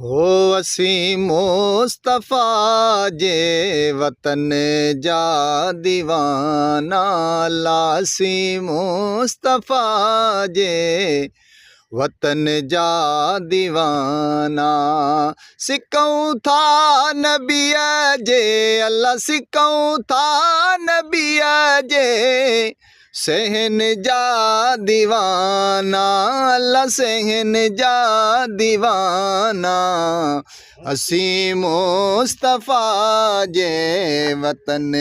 हो असीं मुस्तफ़ा जे वतन जा दीवाना, लासीं मुस्तफ़ा जे वतन जा दीवाना। सिकऊं था नबीअ जे अल्लाह, सिकऊं था नबीअ जे सहन जा दीवाना, अल्लाह सहन जा दीवाना। असीं मुस्तफ़ा जे वतन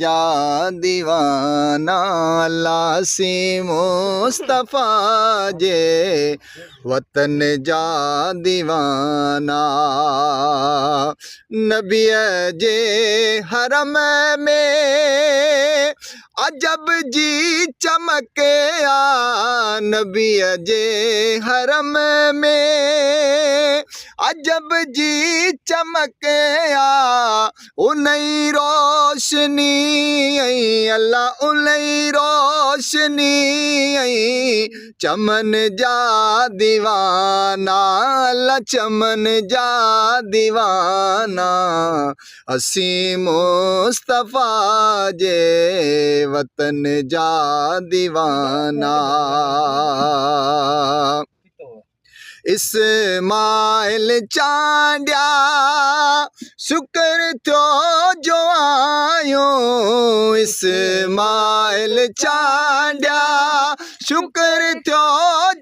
जा दीवाना, अल्लाह असीं मुस्तफ़ा जे वतन जा दीवाना। नबीअ जे हरम में अजब जी चमक आ, नबीअ जे हरम में अजब जी चमक आ। उनई रोशनी अल्लाह उनई रोशनी चमन जा दीवाना, अल्लाह चमन जा दीवाना। असीं मुस्तफ़ा जे वतन जा दीवाना। इस्माइल चांडिया शुक्र थियो जो आयो, इस्माइल चांडिया शुक्र थियो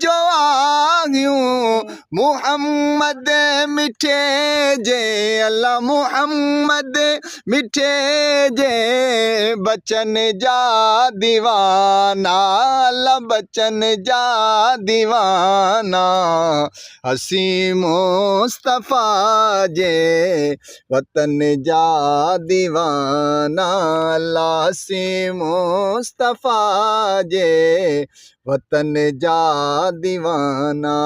जो आयो। मुहम्मद मिठे जे अल्लाह मुहम्मद मिठे जे बचन जा दीवाना, अल्लाह बचन जा दीवाना। असीं मुस्तफ़ा जे वतन जा दीवाना, अल्लाह असीं मुस्तफ़ा जे वतन जा दीवाना।